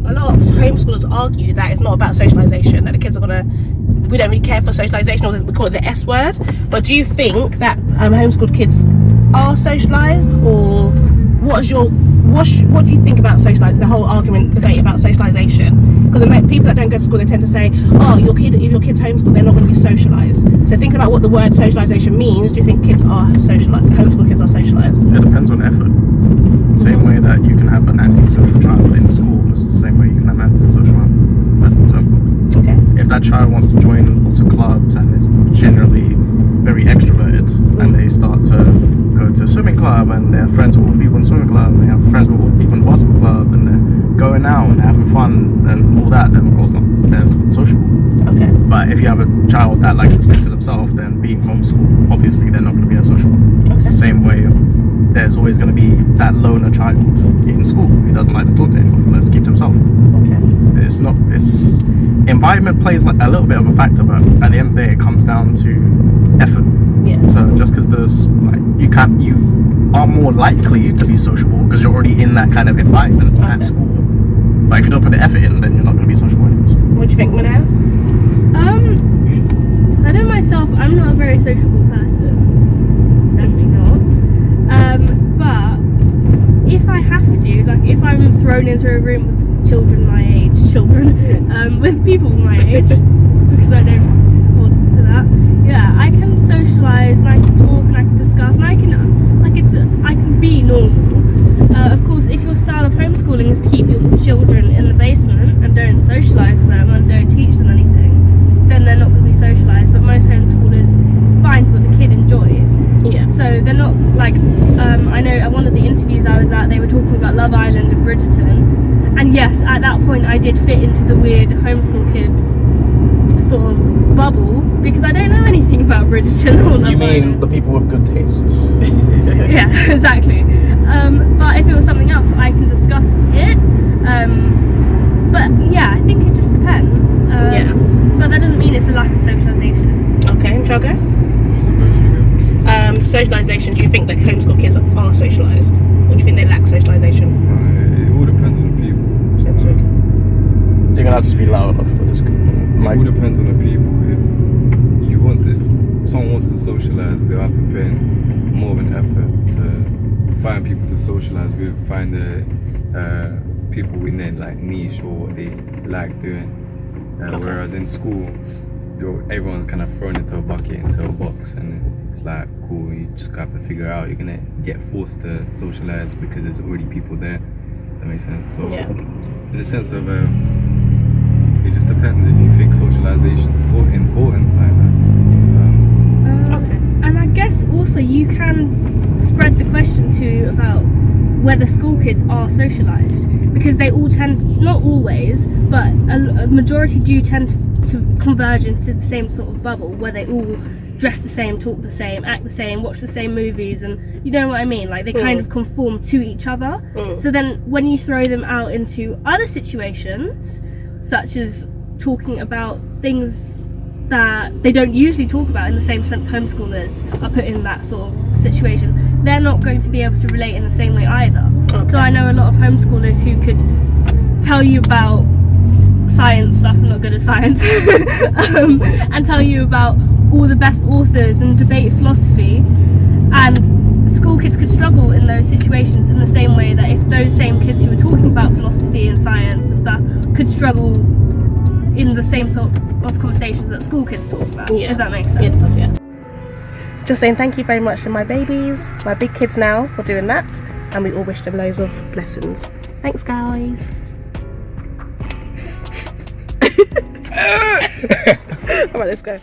A lot of homeschoolers argue that it's not about socialisation, that the kids are we don't really care for socialisation, or we call it the S word. But do you think that homeschooled kids are socialised, or what do you think about the whole debate about socialisation? Because people that don't go to school, they tend to say, oh, if your kid's homeschooled, they're not going to be socialised. So thinking about what the word socialisation means, do you think homeschooled kids are socialised? It depends on effort. Same way that you can have an antisocial child in school, it's the same way you can have an antisocial child. That's an example. Okay. If that child wants to join lots of clubs and is generally very extroverted, and they start to go to a swimming club, and they're friends with all the people in the swimming club, and they have friends with all the people in the basketball club, and they're going out and having fun and all that, then of course not, they're sociable. Okay. But if you have a child that likes to stick to themselves, then being homeschooled, obviously they're not going to be as sociable. Okay. It's the same way there's always going to be that loner child in school who doesn't like to talk to anyone, let's keep to himself. Okay. It's environment plays like a little bit of a factor, but at the end of the day it comes down to effort. Yeah. So just because you are more likely to be sociable because you're already in that kind of environment at school. But if you don't put the effort in, then you're not going to be sociable anyways. What do you think, Manel? I know myself, I'm not a very sociable person. Definitely not. But if I have to, like if I'm thrown into a room with children my age, with people my age, because I don't hold to that, yeah, I can socialise and I can talk and I can discuss and I can be normal. Of course, if your style of homeschooling is to keep your children in the basement and don't socialise them and don't teach them anything, then they're not going to be socialised. But most homeschoolers find what the kid enjoys. Yeah. So they're not like, I know at one of the interviews I was at, they were talking about Love Island and Bridgerton. And yes, at that point I did fit into the weird homeschool kid sort of bubble because I don't know anything about Bridgerton or Love Island. You mean the people with good taste? Yeah, exactly. But if it was something else, I can discuss it. But yeah, I think it just depends. Yeah. But that doesn't mean it's a lack of socialisation. Okay, and Chago? What's the question again? Socialisation, do you think that homeschool kids are socialised? Or do you think they lack socialisation? It all depends on the people. You're gonna have to speak loud enough for this. It all depends on the people. If someone wants to socialise, they'll have to put in more of an effort to find people to socialise with, find the people in their like niche or what they like doing. Whereas in school, everyone's kind of thrown into a bucket, into a box, and it's like, cool, you just have to figure out, you're gonna get forced to socialise because there's already people there. That makes sense. So in the sense of it just depends if you think socialisation is important like that. Okay. And I guess also you can spread the question too about whether school kids are socialised, because they all tend, not always, but a majority do tend to converge into the same sort of bubble where they all dress the same, talk the same, act the same, watch the same movies, and you know what I mean, like they kind of conform to each other. So then when you throw them out into other situations, such as talking about things that they don't usually talk about in the same sense homeschoolers are put in that sort of situation, they're not going to be able to relate in the same way either. So I know a lot of homeschoolers who could tell you about science stuff, I'm not good at science, and tell you about all the best authors and debate philosophy, and school kids could struggle in those situations in the same way that if those same kids who were talking about philosophy and science and stuff could struggle in the same sort of conversations that school kids talk about, if that makes sense. Yeah, it does, yeah. Just saying thank you very much to my babies, my big kids now, for doing that, and we all wish them loads of blessings. Thanks, guys. Alright, let's go.